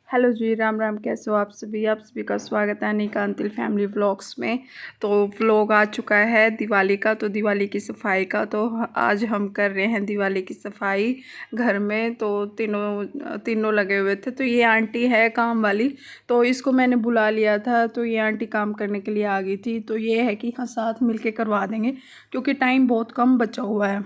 Hello जी, राम राम। कैसे हो आप सभी का स्वागत है अनिका अंतिल फैमिली व्लॉग्स में। तो व्लॉग आ चुका है दिवाली का, तो दिवाली की सफाई का। तो आज हम कर रहे हैं दिवाली की सफाई घर में। तो तीनों लगे हुए थे। तो ये आंटी है काम वाली, तो इसको मैंने बुला लिया था। तो ये आंटी काम करने के लिए आ गई थी। तो ये है कि हाँ, साथ मिल के करवा देंगे क्योंकि टाइम बहुत कम बचा हुआ है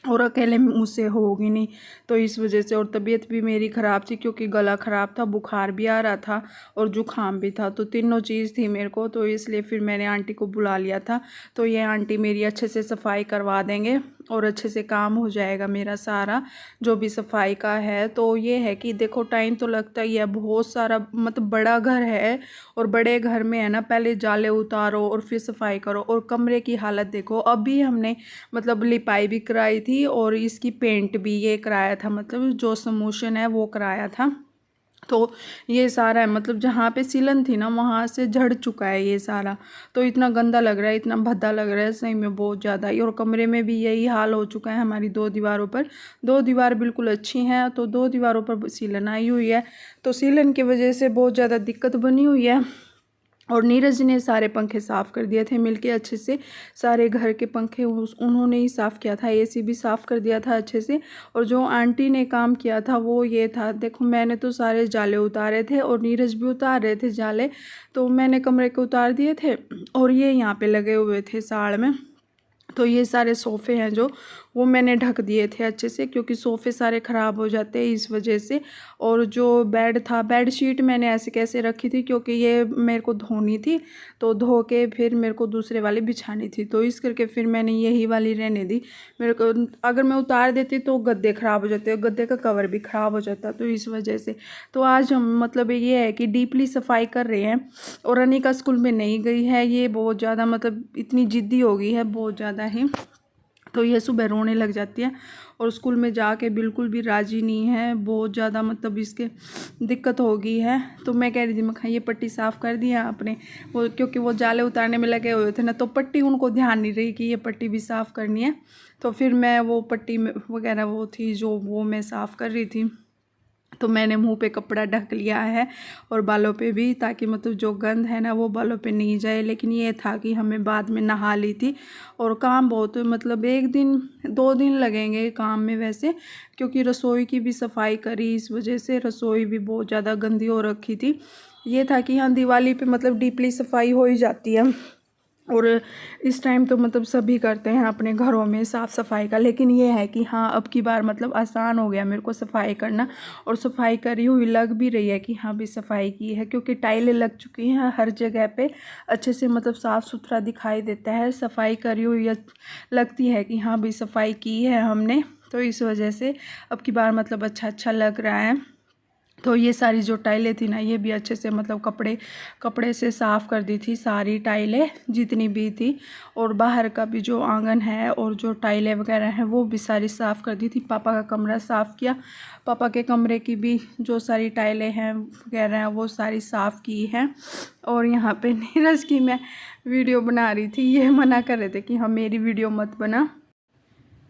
और अकेले मुझसे होगी नहीं। तो इस वजह से, और तबीयत भी मेरी ख़राब थी क्योंकि गला ख़राब था, बुखार भी आ रहा था और जुकाम भी था। तो तीनों चीज़ थी मेरे को, तो इसलिए फिर मैंने आंटी को बुला लिया था। तो ये आंटी मेरी अच्छे से सफाई करवा देंगे और अच्छे से काम हो जाएगा मेरा सारा जो भी सफाई का है। तो ये है कि देखो, टाइम तो लगता ही है, बहुत सारा मतलब बड़ा घर है। और बड़े घर में है ना, पहले जाले उतारो और फिर सफाई करो। और कमरे की हालत देखो, अभी हमने मतलब लिपाई भी कराई थी और इसकी पेंट भी ये कराया था, मतलब जो समोशन है वो कराया था। तो ये सारा है, मतलब जहाँ पे सीलन थी ना वहाँ से झड़ चुका है ये सारा। तो इतना गंदा लग रहा है, इतना भद्दा लग रहा है सही में, बहुत ज़्यादा ही। और कमरे में भी यही हाल हो चुका है हमारी दो दीवारों पर। दो दीवार बिल्कुल अच्छी हैं, तो दो दीवारों पर सीलन आई हुई है। तो सीलन की वजह से बहुत ज़्यादा दिक्कत बनी हुई है। और नीरज ने सारे पंखे साफ़ कर दिए थे मिलके अच्छे से। सारे घर के पंखे उन्होंने ही साफ़ किया था, एसी भी साफ़ कर दिया था अच्छे से। और जो आंटी ने काम किया था वो ये था, देखो मैंने तो सारे जाले उतारे थे और नीरज भी उतार रहे थे जाले। तो मैंने कमरे के उतार दिए थे और ये यहाँ पे लगे हुए थे साड़ में। तो ये सारे सोफ़े हैं जो, वो मैंने ढक दिए थे अच्छे से क्योंकि सोफ़े सारे ख़राब हो जाते हैं इस वजह से। और जो बेड था, बेड शीट मैंने ऐसे कैसे रखी थी क्योंकि ये मेरे को धोनी थी। तो धो के फिर मेरे को दूसरे वाली बिछानी थी, तो इस करके फिर मैंने यही वाली रहने दी। मेरे को अगर मैं उतार देती तो गद्दे ख़राब हो जाते, गद्दे का कवर भी ख़राब हो जाता, तो इस वजह से। तो आज हम मतलब ये है कि डीपली सफाई कर रहे हैं। और अनिका स्कूल में नहीं गई है, ये बहुत ज़्यादा मतलब इतनी ज़िद्दी हो गई है, बहुत ज़्यादा ही। तो ये सुबह रोने लग जाती है और स्कूल में जाके बिल्कुल भी राज़ी नहीं है, बहुत ज़्यादा मतलब इसके दिक्कत हो गई है। तो मैं कह रही थी, मैं ये पट्टी साफ़ कर दी है आपने, वो क्योंकि वो जाले उतारने में लगे हुए थे ना, तो पट्टी उनको ध्यान नहीं रही कि ये पट्टी भी साफ़ करनी है। तो फिर मैं वो पट्टी वगैरह वो थी जो, वो मैं साफ़ कर रही थी। तो मैंने मुंह पे कपड़ा ढक लिया है और बालों पे भी, ताकि मतलब जो गंद है ना वो बालों पे नहीं जाए। लेकिन ये था कि हमें बाद में नहा ली थी और काम बहुत, मतलब एक दिन 2 दिन लगेंगे काम में वैसे, क्योंकि रसोई की भी सफाई करी, इस वजह से रसोई भी बहुत ज़्यादा गंदी हो रखी थी। ये था कि हाँ, दिवाली पे मतलब डीपली सफाई हो ही जाती है। और इस टाइम तो मतलब सभी करते हैं अपने घरों में साफ़ सफाई का। लेकिन ये है कि हाँ, अब की बार मतलब आसान हो गया मेरे को सफाई करना। और सफाई करी हुई लग भी रही है कि हाँ भी सफाई की है, क्योंकि टाइलें लग चुकी हैं हर जगह पे, अच्छे से मतलब साफ़ सुथरा दिखाई देता है। सफाई करी हुई लगती है कि हाँ भी सफाई की है हमने। तो इस वजह से अब की बार मतलब अच्छा लग रहा है। तो ये सारी जो टाइलें थी ना, ये भी अच्छे से मतलब कपड़े से साफ़ कर दी थी सारी टाइलें जितनी भी थी। और बाहर का भी जो आंगन है और जो टाइलें वगैरह हैं वो भी सारी साफ़ कर दी थी। पापा का कमरा साफ़ किया, पापा के कमरे की भी जो सारी टाइलें हैं वगैरह हैं वो सारी साफ़ की हैं। और यहाँ पे नीरज की मैं वीडियो बना रही थी, ये मना कर रहे थे कि हाँ मेरी वीडियो मत बना,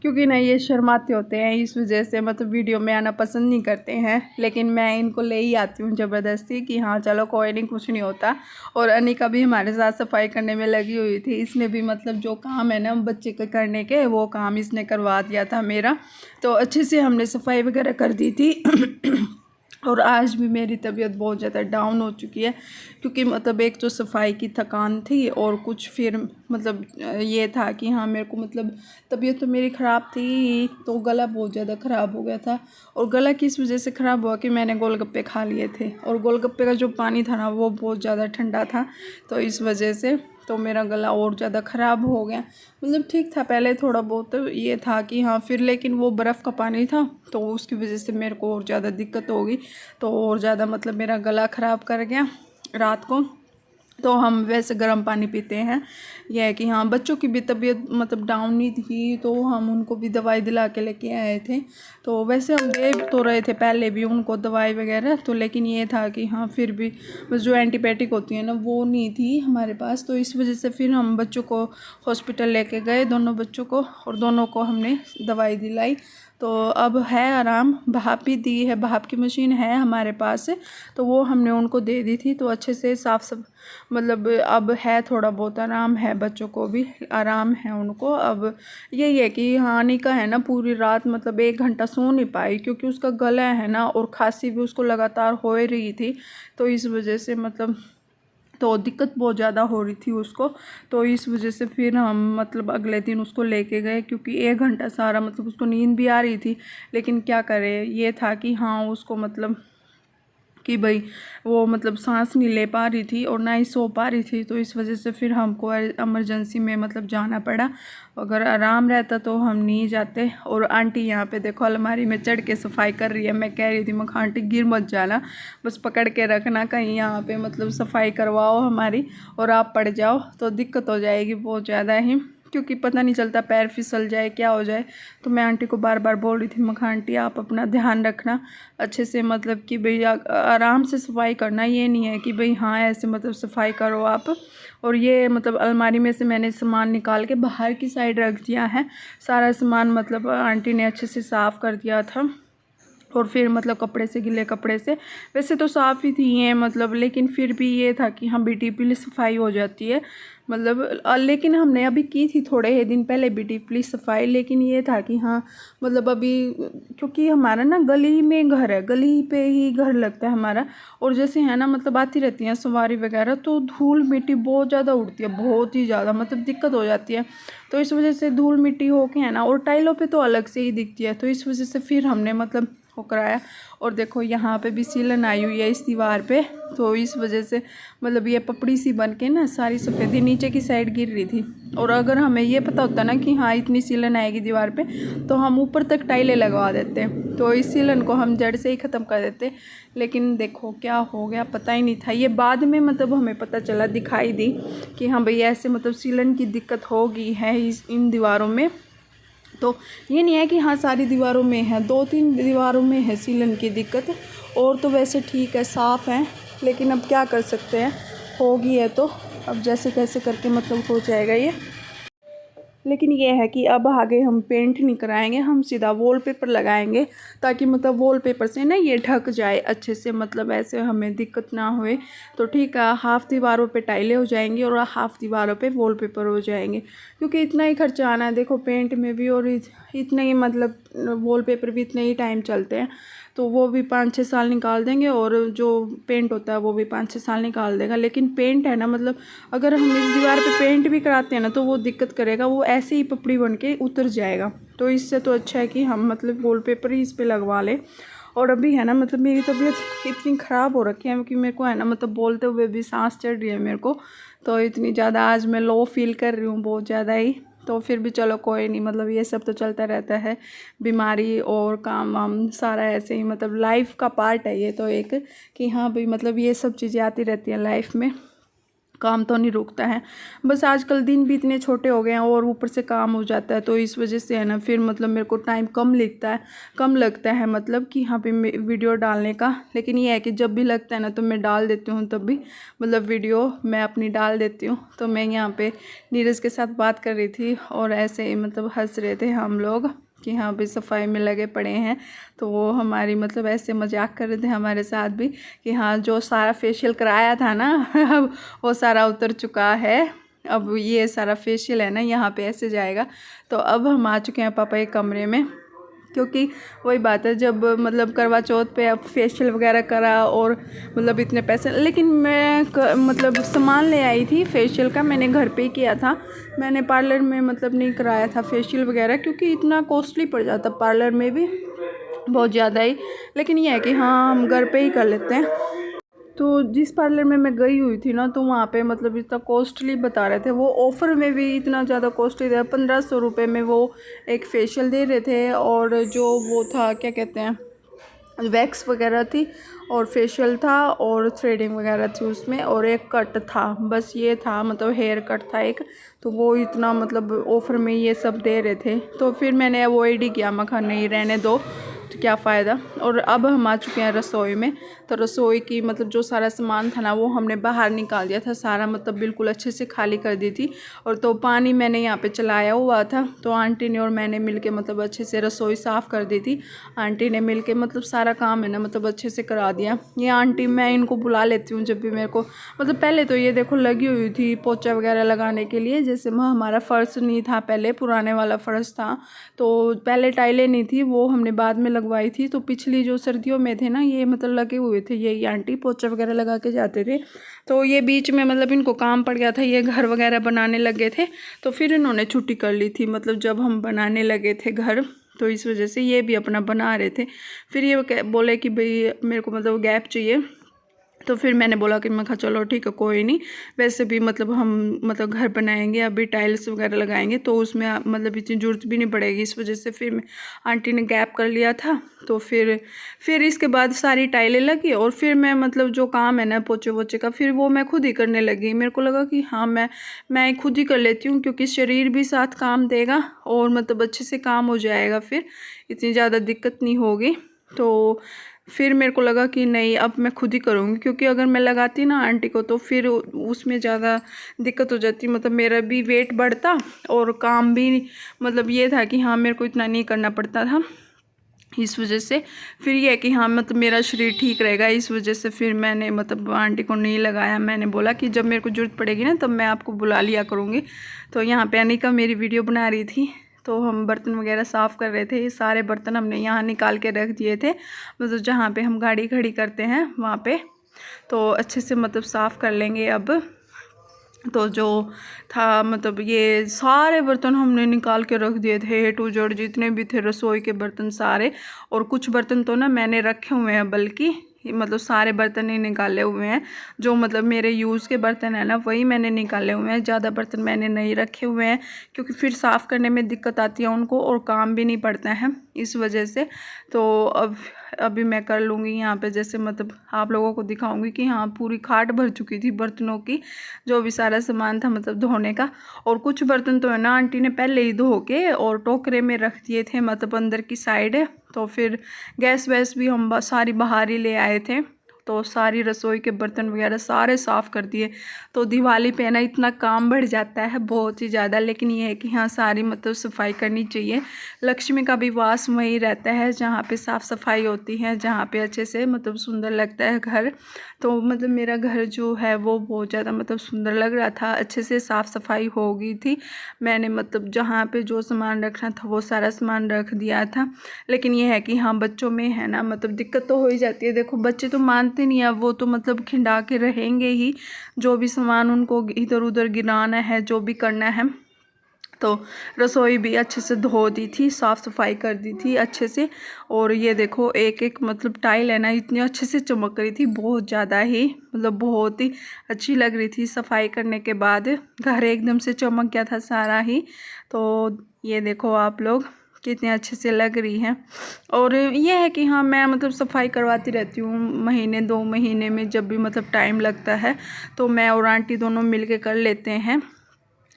क्योंकि ना ये शर्माते होते हैं, इस वजह से मतलब वीडियो में आना पसंद नहीं करते हैं। लेकिन मैं इनको ले ही आती हूँ ज़बरदस्ती कि हाँ चलो कोई नहीं, कुछ नहीं होता। और अनिका भी हमारे साथ सफाई करने में लगी हुई थी, इसने भी मतलब जो काम है ना बच्चे के करने के, वो काम इसने करवा दिया था मेरा। तो अच्छे से हमने सफाई वगैरह कर दी थी। और आज भी मेरी तबीयत बहुत ज़्यादा डाउन हो चुकी है, क्योंकि मतलब एक तो सफाई की थकान थी और कुछ फिर मतलब ये था कि हाँ मेरे को मतलब तबीयत तो मेरी ख़राब थी, तो गला बहुत ज़्यादा ख़राब हो गया था। और गला किस वजह से ख़राब हुआ कि मैंने गोलगप्पे खा लिए थे और गोलगप्पे का जो पानी था ना वो बहुत ज़्यादा ठंडा था, तो इस वजह से तो मेरा गला और ज़्यादा ख़राब हो गया। मतलब ठीक था पहले थोड़ा बहुत, तो ये था कि हाँ फिर, लेकिन वो बर्फ़ का पानी था तो उसकी वजह से मेरे को और ज़्यादा दिक्कत होगी। तो और ज़्यादा मतलब मेरा गला ख़राब कर गया रात को। तो हम वैसे गर्म पानी पीते हैं। यह है कि हाँ, बच्चों की भी तबीयत मतलब डाउन नहीं थी, तो हम उनको भी दवाई दिला के लेके आए थे। तो वैसे हम दे तो रहे थे पहले भी उनको दवाई वगैरह, तो लेकिन ये था कि हाँ फिर भी बस जो एंटीबायोटिक होती है ना वो नहीं थी हमारे पास। तो इस वजह से फिर हम बच्चों को हॉस्पिटल लेके गए, दोनों बच्चों को, और दोनों को हमने दवाई दिलाई। तो अब है आराम। भाप भी दी है, भाप की मशीन है हमारे पास, तो वो हमने उनको दे दी थी, तो अच्छे से साफ मतलब अब है, थोड़ा बहुत आराम है, बच्चों को भी आराम है उनको। अब यही है कि हानि का है ना, पूरी रात मतलब 1 घंटा सो नहीं पाई, क्योंकि उसका गला है ना और खांसी भी उसको लगातार हो रही थी, तो इस वजह से मतलब तो दिक्कत बहुत ज़्यादा हो रही थी उसको। तो इस वजह से फिर हम मतलब अगले दिन उसको लेके गए, क्योंकि 1 घंटा सारा मतलब उसको नींद भी आ रही थी, लेकिन क्या करे, ये था कि हाँ उसको मतलब कि भाई वो मतलब सांस नहीं ले पा रही थी और ना ही सो पा रही थी, तो इस वजह से फिर हमको इमरजेंसी में मतलब जाना पड़ा। अगर आराम रहता तो हम नहीं जाते। और आंटी यहाँ पे देखो अलमारी में चढ़ के सफाई कर रही है। मैं कह रही थी मैं आंटी गिर मत जाना, बस पकड़ के रखना, कहीं यहाँ पे मतलब सफाई करवाओ हमारी और आप पड़ जाओ तो दिक्कत हो जाएगी बहुत ज़्यादा ही, क्योंकि पता नहीं चलता पैर फिसल जाए क्या हो जाए। तो मैं आंटी को बार बार बोल रही थी मखा आंटी आप अपना ध्यान रखना अच्छे से, मतलब कि भाई आराम से सफाई करना, ये नहीं है कि भाई हाँ ऐसे मतलब सफाई करो आप। और ये मतलब अलमारी में से मैंने सामान निकाल के बाहर की साइड रख दिया है, सारा सामान मतलब आंटी ने अच्छे से साफ़ कर दिया था। और फिर मतलब कपड़े से, गीले कपड़े से, वैसे तो साफ़ ही थी ये मतलब, लेकिन फिर भी ये था कि हाँ डीपली सफाई हो जाती है मतलब। लेकिन हमने अभी की थी थोड़े ही दिन पहले भी डीपली सफाई, लेकिन ये था कि हाँ मतलब अभी क्योंकि हमारा ना गली में घर है, गली पे ही घर लगता है हमारा, और जैसे है ना मतलब आती रहती हैं सवारी वगैरह, तो धूल मिट्टी बहुत ज़्यादा उड़ती है, बहुत ही ज़्यादा मतलब दिक्कत हो जाती है। तो इस वजह से धूल मिट्टी हो के है ना, और टाइलों पे तो अलग से ही दिखती है, तो इस वजह से फिर हमने मतलब वो कराया। और देखो यहाँ पे भी सीलन आई हुई है इस दीवार पे, तो इस वजह से मतलब ये पपड़ी सी बन के ना सारी सफ़ेदी नीचे की साइड गिर रही थी। और अगर हमें ये पता होता ना कि हाँ इतनी सीलन आएगी दीवार पे, तो हम ऊपर तक टाइलें लगवा देते, तो इस सीलन को हम जड़ से ही ख़त्म कर देते। लेकिन देखो क्या हो गया पता ही नहीं था, ये बाद में मतलब हमें पता चला, दिखाई दी कि हाँ भाई ऐसे मतलब सीलन की दिक्कत हो गई है इन दीवारों में। तो ये नहीं है कि हाँ सारी दीवारों में है, 2-3 दीवारों में है सीलन की दिक्कत, और तो वैसे ठीक है साफ़ है, लेकिन अब क्या कर सकते हैं, होगी है तो अब जैसे तैसे करके मतलब हो जाएगा ये। लेकिन ये है कि अब आगे हम पेंट नहीं कराएंगे, हम सीधा वॉलपेपर लगाएंगे, ताकि मतलब वॉलपेपर से ना ये ढक जाए अच्छे से, मतलब ऐसे हमें दिक्कत ना होए। तो ठीक है, हाफ़ दीवारों पे टाइलें हो जाएंगी और हाफ़ दीवारों पे वॉलपेपर हो जाएंगे, क्योंकि इतना ही खर्चा आना है देखो पेंट में भी, और इतना ही मतलब वॉलपेपर भी इतने ही टाइम चलते हैं, तो वो भी 5-6 साल निकाल देंगे, और जो पेंट होता है वो भी 5-6 साल निकाल देगा। लेकिन पेंट है ना मतलब अगर हम इस दीवार पे पेंट भी कराते हैं ना, तो वो दिक्कत करेगा, वो ऐसे ही पपड़ी बन के उतर जाएगा। तो इससे तो अच्छा है कि हम मतलब वॉलपेपर ही इस पर लगवा लें। और अभी है ना मतलब मेरी तबीयत इतनी ख़राब हो रखी है कि मेरे को है ना मतलब बोलते हुए भी सांस चढ़ रही है मेरे को, तो इतनी ज़्यादा आज मैं लो फील कर रही हूँ बहुत ज़्यादा ही। तो फिर भी चलो कोई नहीं, मतलब ये सब तो चलता रहता है, बीमारी और काम वाम सारा ऐसे ही, मतलब लाइफ का पार्ट है ये तो एक, कि हाँ भाई मतलब ये सब चीज़ें आती रहती हैं लाइफ में, काम तो नहीं रुकता है। बस आजकल दिन भी इतने छोटे हो गए हैं और ऊपर से काम हो जाता है, तो इस वजह से है ना फिर मतलब मेरे को टाइम कम लगता है मतलब कि यहाँ पे वीडियो डालने का। लेकिन ये है कि जब भी लगता है ना तो मैं डाल देती हूँ, तब भी मतलब वीडियो मैं अपनी डाल देती हूँ। तो मैं यहाँ पे नीरज के साथ बात कर रही थी और ऐसे ही मतलब हंस रहे थे हम लोग कि हाँ भाई सफाई में लगे पड़े हैं, तो वो हमारी मतलब ऐसे मजाक कर रहे थे हमारे साथ भी कि हाँ जो सारा फेशियल कराया था ना अब वो सारा उतर चुका है, अब ये सारा फेशियल है ना यहाँ पे ऐसे जाएगा। तो अब हम आ चुके हैं पापा के कमरे में, क्योंकि वही बात है जब मतलब करवा चौथ पे अब फेशियल वगैरह करा और मतलब इतने पैसे, लेकिन मैं मतलब सामान ले आई थी फेशियल का, मैंने घर पे ही किया था, मैंने पार्लर में मतलब नहीं कराया था फेशियल वगैरह, क्योंकि इतना कॉस्टली पड़ जाता पार्लर में भी बहुत ज़्यादा ही। लेकिन ये है कि हाँ हम घर पे ही कर लेते हैं। तो जिस पार्लर में मैं गई हुई थी ना, तो वहाँ पे मतलब इतना कॉस्टली बता रहे थे, वो ऑफ़र में भी इतना ज़्यादा कॉस्टली था, 1500 रुपये में वो एक फ़ेशियल दे रहे थे, और जो वो था क्या कहते हैं वैक्स वगैरह थी, और फेशियल था, और थ्रेडिंग वगैरह थी उसमें, और एक कट था, बस ये था मतलब हेयर कट था एक। तो वो इतना मतलब ऑफ़र में ये सब दे रहे थे, तो फिर मैंने अवॉइड ही किया, मैं कहा नहीं रहने दो, तो क्या फ़ायदा। और अब हम आ चुके हैं रसोई में। तो रसोई की मतलब जो सारा सामान था ना वो हमने बाहर निकाल दिया था सारा, मतलब बिल्कुल अच्छे से खाली कर दी थी। और तो पानी मैंने यहाँ पे चलाया हुआ था, तो आंटी ने और मैंने मिलके मतलब अच्छे से रसोई साफ़ कर दी थी। आंटी ने मिलके मतलब सारा काम है ना मतलब अच्छे से करा दिया। ये आंटी मैं इनको बुला लेती हूँ जब भी मेरे को, मतलब पहले तो ये देखो लगी हुई थी पोछा वगैरह लगाने के लिए। जैसे हमारा फ़र्श नहीं था पहले, पुराने वाला फ़र्श था, तो पहले टाइलें नहीं थी, वो हमने बाद में लगवाई थी। तो पिछली जो सर्दियों में थे ना ये मतलब लगे हुए थे, यही आंटी पोछा वगैरह लगा के जाते थे। तो ये बीच में मतलब इनको काम पड़ गया था, ये घर वगैरह बनाने लगे थे, तो फिर इन्होंने छुट्टी कर ली थी। मतलब जब हम बनाने लगे थे घर, तो इस वजह से ये भी अपना बना रहे थे। फिर ये बोले कि भाई मेरे को मतलब गैप चाहिए, तो फिर मैंने बोला कि मैं कहा चलो ठीक है कोई नहीं, वैसे भी मतलब हम मतलब घर बनाएंगे, अभी टाइल्स वगैरह लगाएंगे तो उसमें मतलब इतनी ज़रूरत भी नहीं पड़ेगी। इस वजह से फिर मैं आंटी ने गैप कर लिया था। तो फिर इसके बाद सारी टाइलें लगी और फिर मैं मतलब जो काम है ना पोछे वोछे का, फिर वो मैं खुद ही करने लगी। मेरे को लगा कि हाँ मैं खुद ही कर लेती हूँ, क्योंकि शरीर भी साथ काम देगा और मतलब अच्छे से काम हो जाएगा, फिर इतनी ज़्यादा दिक्कत नहीं होगी। तो फिर मेरे को लगा कि नहीं अब मैं खुद ही करूँगी, क्योंकि अगर मैं लगाती ना आंटी को तो फिर उसमें ज़्यादा दिक्कत हो जाती, मतलब मेरा भी वेट बढ़ता और काम भी मतलब ये था कि हाँ मेरे को इतना नहीं करना पड़ता था। इस वजह से फिर ये है कि हाँ मतलब मेरा शरीर ठीक रहेगा, इस वजह से फिर मैंने मतलब आंटी को नहीं लगाया। मैंने बोला कि जब मेरे को ज़रूरत पड़ेगी ना तब मैं आपको बुला लिया करूँगी। तो यहाँ पे अनिका मेरी वीडियो बना रही थी, तो हम बर्तन वगैरह साफ़ कर रहे थे। ये सारे बर्तन हमने यहाँ निकाल के रख दिए थे, मतलब जहाँ पे हम गाड़ी खड़ी करते हैं वहाँ पे। तो अच्छे से मतलब साफ़ कर लेंगे अब। तो जो था मतलब ये सारे बर्तन हमने निकाल के रख दिए थे, A to Z जितने भी थे रसोई के बर्तन सारे। और कुछ बर्तन तो ना मैंने रखे हुए हैं, बल्कि मतलब सारे बर्तन ही निकाले हुए हैं। जो मतलब मेरे यूज़ के बर्तन है ना वही मैंने निकाले हुए हैं, ज़्यादा बर्तन मैंने नहीं रखे हुए हैं, क्योंकि फिर साफ़ करने में दिक्कत आती है उनको और काम भी नहीं पड़ता है इस वजह से। तो अभी मैं कर लूँगी यहाँ पे, जैसे मतलब आप लोगों को दिखाऊंगी कि हाँ पूरी खाट भर चुकी थी बर्तनों की, जो भी सारा सामान था मतलब धोने का। और कुछ बर्तन तो है ना आंटी ने पहले ही धो के और टोकरे में रख दिए थे, मतलब अंदर की साइड। तो फिर गैस वैस भी हम सारी बाहर ही ले आए थे, तो सारी रसोई के बर्तन वगैरह सारे साफ़ कर दिए। तो दिवाली पे ना इतना काम बढ़ जाता है बहुत ही ज़्यादा, लेकिन ये है कि हाँ सारी मतलब सफाई करनी चाहिए। लक्ष्मी का भी वास वहीं रहता है जहाँ पे साफ़ सफाई होती है, जहाँ पे अच्छे से मतलब सुंदर लगता है घर। तो मतलब मेरा घर जो है वो बहुत ज़्यादा मतलब सुंदर लग रहा था, अच्छे से साफ़ सफाई हो गई थी। मैंने मतलब जहाँ पे जो सामान रखना था वो सारा सामान रख दिया था। लेकिन ये है कि हाँ बच्चों में है ना मतलब दिक्कत तो हो ही जाती है। देखो बच्चे तो मानते नहीं है, वो तो मतलब खिंडा के रहेंगे ही, जो भी सामान उनको इधर उधर गिराना है जो भी करना है। तो रसोई भी अच्छे से धो दी थी, साफ़ सफाई कर दी थी अच्छे से। और ये देखो एक एक मतलब टाइल है ना इतनी अच्छे से चमक रही थी, बहुत ज़्यादा ही मतलब बहुत ही अच्छी लग रही थी। सफाई करने के बाद घर एकदम से चमक गया था सारा ही। तो ये देखो आप लोग कितने अच्छे से लग रही हैं। और ये है कि हाँ मैं मतलब सफाई करवाती रहती हूँ, महीने 2 महीने में जब भी मतलब टाइम लगता है तो मैं और आंटी दोनों मिल के कर लेते हैं।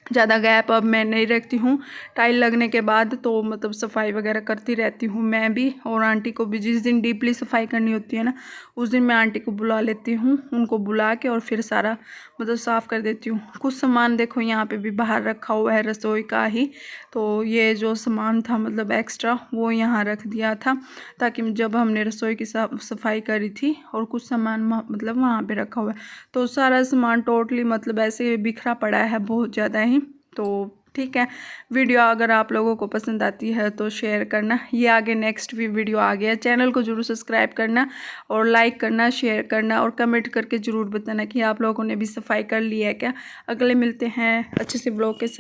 ज़्यादा गैप अब मैं नहीं रखती हूँ, टाइल लगने के बाद तो मतलब सफाई वगैरह करती रहती हूँ मैं भी। और आंटी को भी जिस दिन डीपली सफाई करनी होती है ना उस दिन मैं आंटी को बुला लेती हूँ, उनको बुला के और फिर सारा मतलब साफ़ कर देती हूँ। कुछ सामान देखो यहाँ पे भी बाहर रखा हुआ है रसोई का ही, तो ये जो सामान था मतलब एक्स्ट्रा वो यहाँ रख दिया था, ताकि जब हमने रसोई की सफाई करी थी। और कुछ सामान मतलब वहाँ पर रखा हुआ है, तो सारा सामान टोटली मतलब ऐसे बिखरा पड़ा है बहुत ज़्यादा ही। तो ठीक है, वीडियो अगर आप लोगों को पसंद आती है तो शेयर करना। ये आगे नेक्स्ट भी वीडियो आ गया, चैनल को जरूर सब्सक्राइब करना और लाइक करना, शेयर करना और कमेंट करके ज़रूर बताना कि आप लोगों ने भी सफाई कर ली है क्या। अगले मिलते हैं अच्छे से ब्लॉग के साथ।